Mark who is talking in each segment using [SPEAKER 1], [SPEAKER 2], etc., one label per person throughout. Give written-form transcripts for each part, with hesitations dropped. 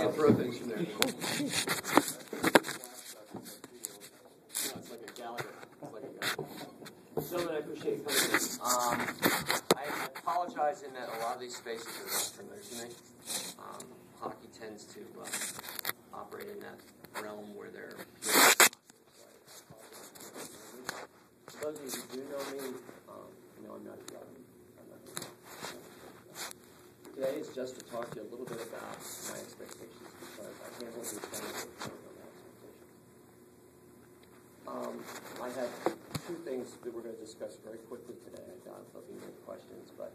[SPEAKER 1] can't throw things from there. No, it's like a Gallagher. It's like a Gallagher. Gentlemen, I appreciate you coming in. I apologize in that a lot of these spaces are not familiar to me. Hockey tends to operate in that realm where they're... For those of you who do know me, you know I'm not a drug. Today is just to talk to you a little bit about my expectations, because I can't hold you accountable for my expectations. I have two things that we're going to discuss very quickly today. I doubt there'll be many questions, but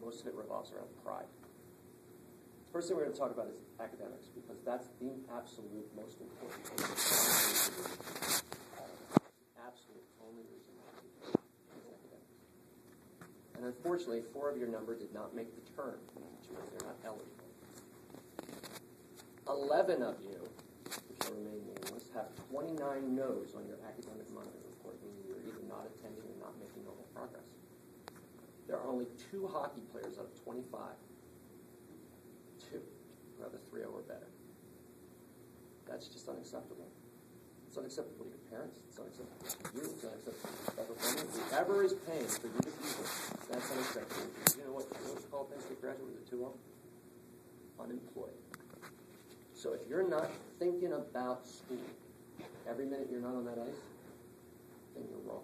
[SPEAKER 1] most of it revolves around pride. The first thing we're going to talk about is academics, because that's the absolute most important thing. Absolute only reason why we do is academics. And unfortunately, 4 of your number did not make the turn, which means they're not eligible. 11 of you, which shall remain nameless, have 29 no's on your academic monitor report, meaning you're either not attending or not making normal progress. There are only 2 hockey players out of 25, 2, who have a 3.0 or better. That's just unacceptable. It's unacceptable to your parents. It's unacceptable to you. It's unacceptable to the federal government. Whoever is paying for you to be here, that's unacceptable. You know what you call things to graduate with a 2.0? Unemployed. So if you're not thinking about school every minute you're not on that ice, then you're wrong.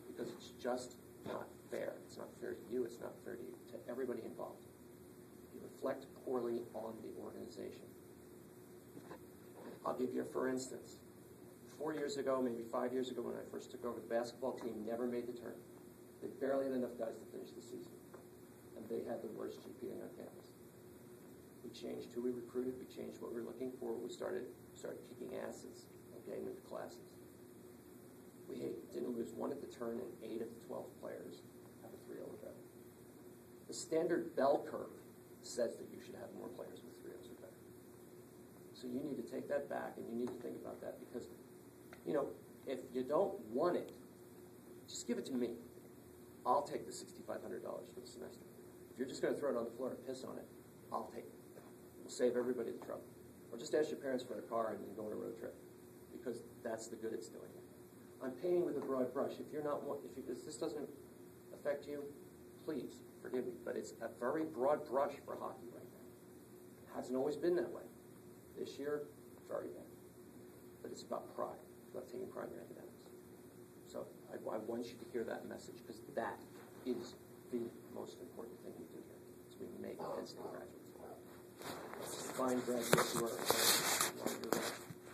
[SPEAKER 1] Because it's just not fair. It's not fair to you. It's not fair to everybody involved. You reflect poorly on the organization. I'll give you a for instance. 4 years ago, maybe 5 years ago, when I first took over, the basketball team never made the tournament. They barely had enough guys to finish the season. And they had the worst GPA on campus. We changed who we recruited. We changed what we were looking for. We started kicking asses and getting into classes. We didn't lose 1 at the turn, and 8 of the 12 players have a 3.0 or better. The standard bell curve says that you should have more players with 3.0s or better. So you need to take that back, and you need to think about that, because, you know, if you don't want it, just give it to me. I'll take the $6,500 for the semester. If you're just going to throw it on the floor and piss on it, I'll take it. We'll save everybody the trouble. Or just ask your parents for a car and then go on a road trip, because that's the good it's doing. I'm painting with a broad brush. If this doesn't affect you, please forgive me. But it's a very broad brush for hockey right now. It hasn't always been that way. This year, very bad. But it's about pride. It's about taking pride in your academics. So I want you to hear that message, because that is the most important thing we do here. Is we make Penn State graduates. Fine graduates who are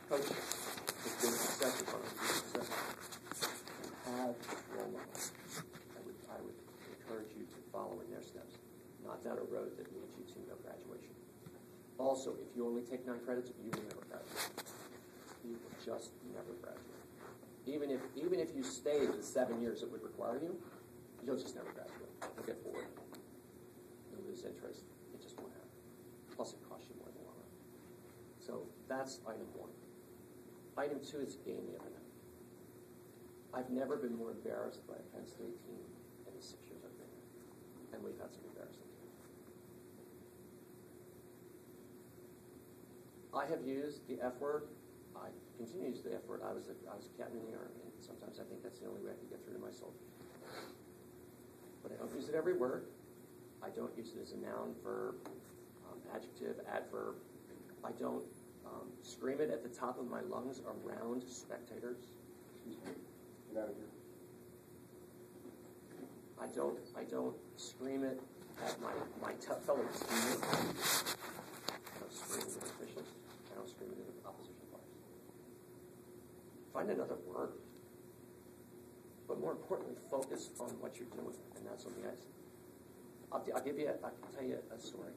[SPEAKER 1] coaches have been successful on successful. Have role models. I would encourage you to follow in their steps, not down a road that leads you to no graduation. Also, if you only take 9 credits, you will never graduate. You will just never graduate. Even if you stayed the 7 years it would require you, you'll just never graduate. You'll get bored. You'll lose interest. It just won't happen. Plus, it costs you more in the long run. So that's item 1. Item 2 is game the other night. I've never been more embarrassed by a Penn State team in the 6 years I've been here. And we've had some embarrassing teams. I have used the F word. I continue to use the F word. I was a captain in the Army, and sometimes I think that's the only way I can get through to my soldiers. But I don't use it every word. I don't use it as a noun, verb, adjective, adverb. I don't scream it at the top of my lungs around spectators. Excuse me. Get out of here. I don't scream it at my fellow teammates. I don't scream it at officials. I don't scream it at opposition players. Find another word. But more importantly, focus on what you're doing, and that's on the ice. I can tell you a story.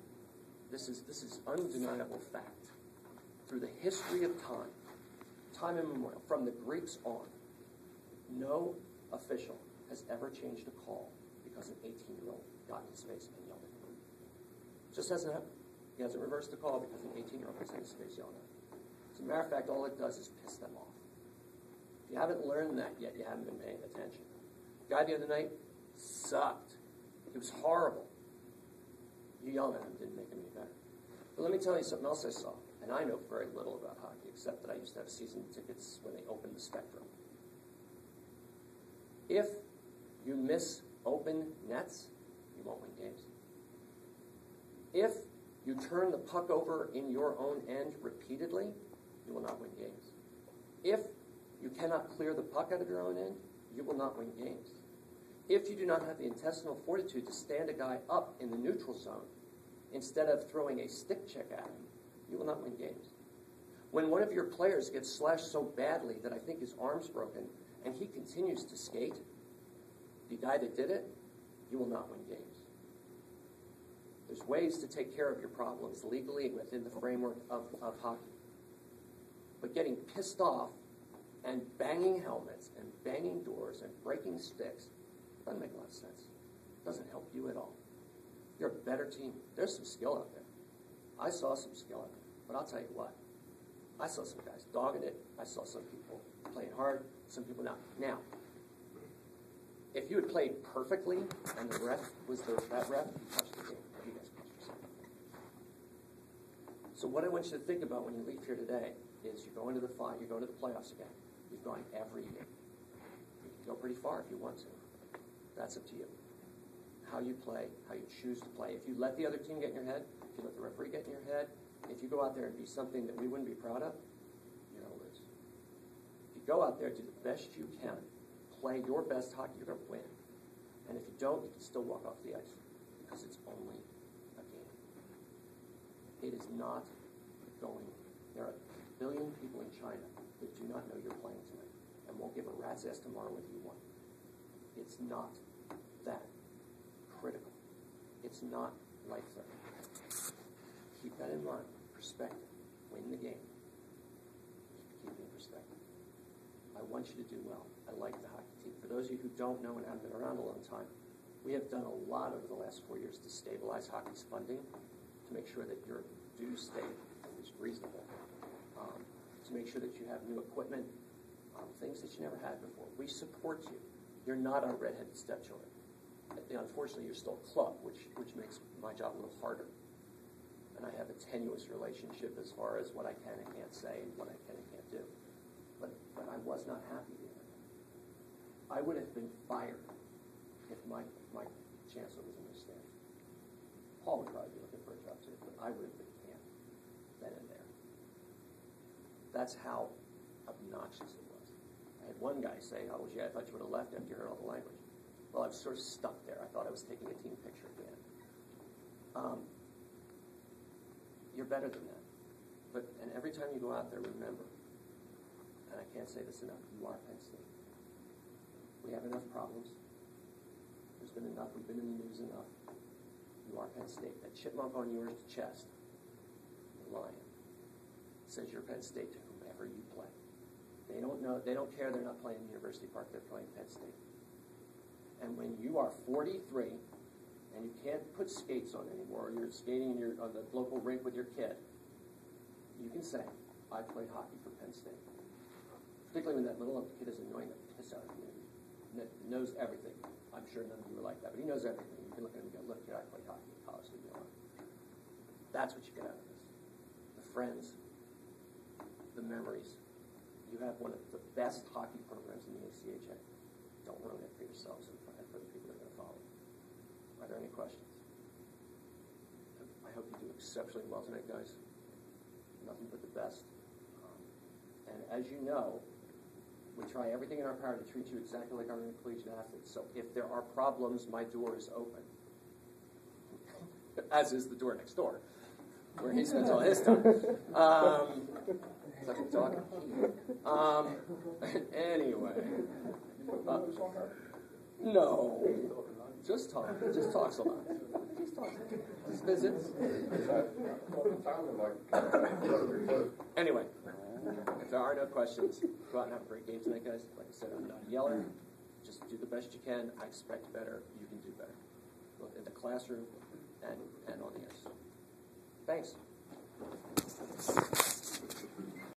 [SPEAKER 1] This is undeniable fact. Through the history of time immemorial, from the Greeks on, no official has ever changed a call because an 18-year-old got in his face and yelled at him. Just hasn't happened. He hasn't reversed the call because an 18-year-old was in his face yelling at him. As a matter of fact, all it does is piss them off. If you haven't learned that yet, you haven't been paying attention. The guy the other night sucked. It was horrible. You yelled at him, didn't make him any better. But let me tell you something else I saw, and I know very little about hockey, except that I used to have season tickets when they opened the Spectrum. If you miss open nets, you won't win games. If you turn the puck over in your own end repeatedly, you will not win games. If you cannot clear the puck out of your own end, you will not win games. If you do not have the intestinal fortitude to stand a guy up in the neutral zone instead of throwing a stick check at him, you will not win games. When one of your players gets slashed so badly that I think his arm's broken and he continues to skate, the guy that did it, you will not win games. There's ways to take care of your problems legally within the framework of hockey. But getting pissed off and banging helmets and banging doors and breaking sticks doesn't make a lot of sense. It doesn't help you at all. You're a better team. There's some skill out there. I saw some skill out there. But I'll tell you what. I saw some guys dogging it. I saw some people playing hard, some people not. Now, if you had played perfectly and the ref was that ref, you touched the game. You guys touched yourself. So what I want you to think about when you leave here today is you're going to the playoffs again. You've gone every year. You can go pretty far if you want to. That's up to you. How you play, how you choose to play. If you let the other team get in your head, if you let the referee get in your head, if you go out there and be something that we wouldn't be proud of, you're going to lose. If you go out there, do the best you can, play your best hockey, you're going to win. And if you don't, you can still walk off the ice because it's only a game. It is not going. There are a billion people in China that do not know you're playing tonight and won't give a rat's ass tomorrow whether you won. It's not that critical. It's not life-threatening. Keep that in mind. Perspective. Win the game. Keep it in perspective. I want you to do well. I like the hockey team. For those of you who don't know and haven't been around a long time, we have done a lot over the last 4 years to stabilize hockey's funding, to make sure that your dues stay is reasonable, to make sure that you have new equipment, things that you never had before. We support you. You're not our redheaded stepchildren. Unfortunately, you're still a club, which makes my job a little harder. And I have a tenuous relationship as far as what I can and can't say and what I can and can't do. But I was not happy the other day. I would have been fired if my chancellor was in this stand. Paul would probably be looking for a job too, but I would have been canned then and there. That's how obnoxious it was. I had one guy say, "Oh, yeah, I thought you would have left after you heard all the language." Well, I was sort of stuck there. I thought I was taking a team picture at the end. You're better than that. And every time you go out there, remember, and I can't say this enough, you are Penn State. We have enough problems. There's been enough. We've been in the news enough. You are Penn State. That chipmunk on your chest, the lion, says you're Penn State to whomever you play. They don't know. They don't care. They're not playing University Park. They're playing Penn State. And when you are 43 and you can't put skates on anymore, or you're skating on the local rink with your kid, you can say, "I played hockey for Penn State." Particularly when that little kid is annoying the piss out of you. Knows everything. I'm sure none of you are like that, but he knows everything. You can look at him and go, "Look, kid, I played hockey at college. Leave me alone." That's what you get out of this. The friends, the memories. You have one of the best hockey programs in the ACHA. Don't ruin it for yourselves and for the people that are going to follow. Are there any questions? I hope you do exceptionally well tonight, guys. Nothing but the best. And as you know, we try everything in our power to treat you exactly like our collegiate athletes. So if there are problems, my door is open. As is the door next door, where he spends all his time. Like a dog. Anyway. No. Just talk. Just talks a lot. Just talks. Just visits. Anyway, if there are no questions, go out and have a great game tonight, guys. Like I said, I'm not yelling. Just do the best you can. I expect better. You can do better. Both in the classroom and on the ice. Thanks.